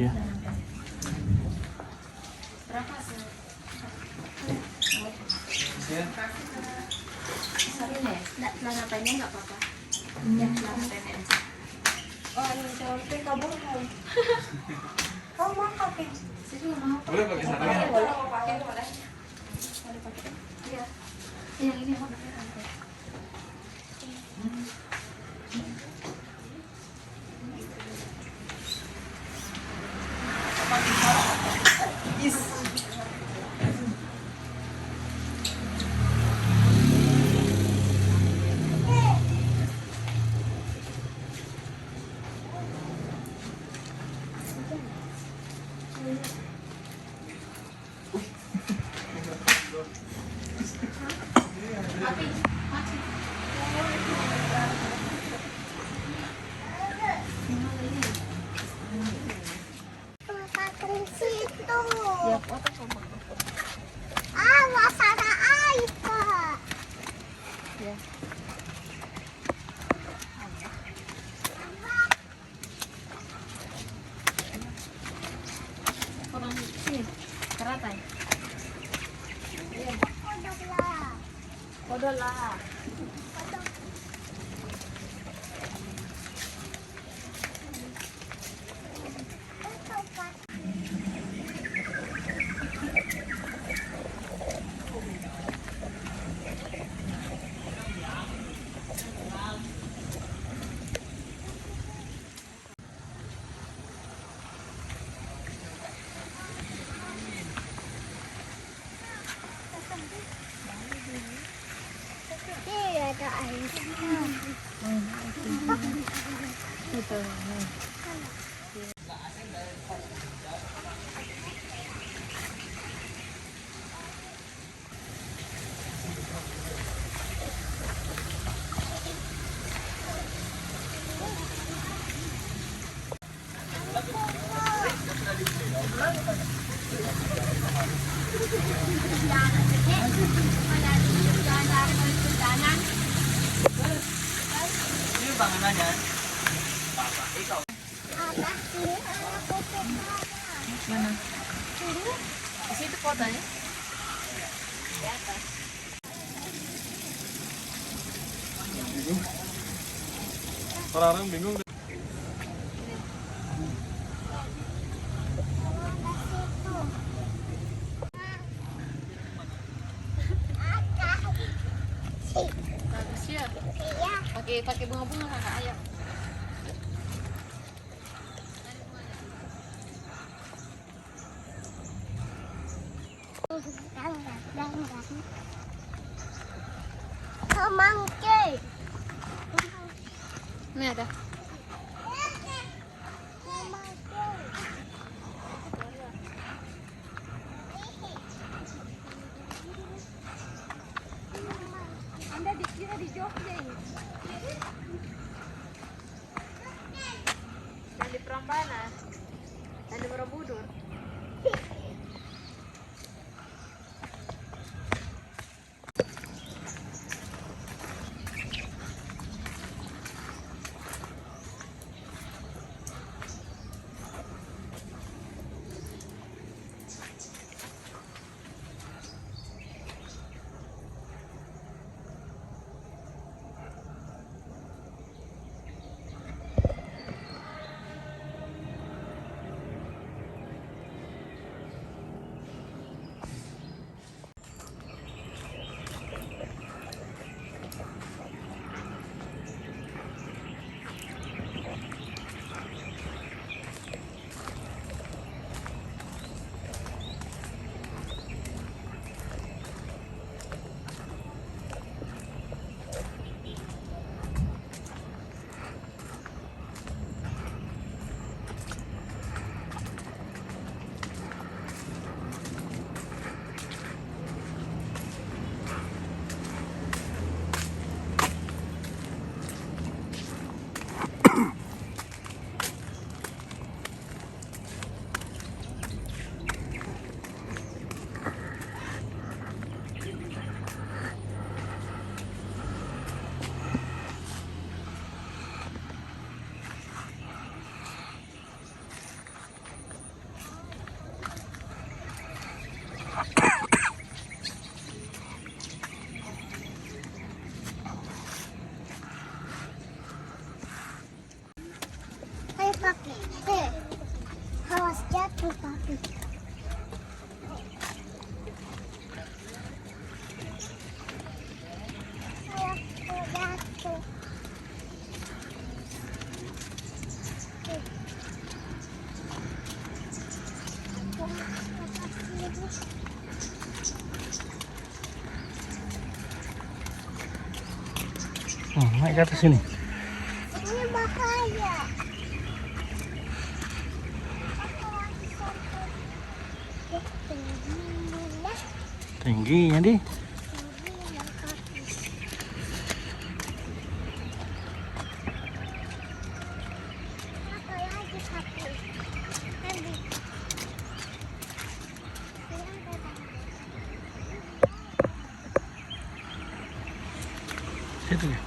Ya. Berapa sih? Satu ya? Nggak, celana pendek nggak apa-apa. Ya, celana pendek aja. Oh, ini cantik kabur mau. Kau mau pakai? Situ mau Boleh pakai sarungnya? Boleh, pakai boleh. Boleh pakai. Iya. Yang ini warnanya rantai. Mati, mati. Pakai situ. Ya, foto sama. Awas ada air, Kak. Ya. Orang sini, keratai. Iya. Kodol lah. Iya, ada air. Itu. Ini bangunannya. Bapak, ikaw. Atas ini aku coba. Mana? Di situ fotonya. Bingung. Orang-orang bingung. Bagus ya. Iya. Pakai bunga-bunga mana ayo. Semangke. Ini ada. Anda dikira di Jogja ini. Dan di Prambanan. Dan di Borobudur. Naik ke atas sini. Ini bahaya. Tinggi ya, Di. Situ ya.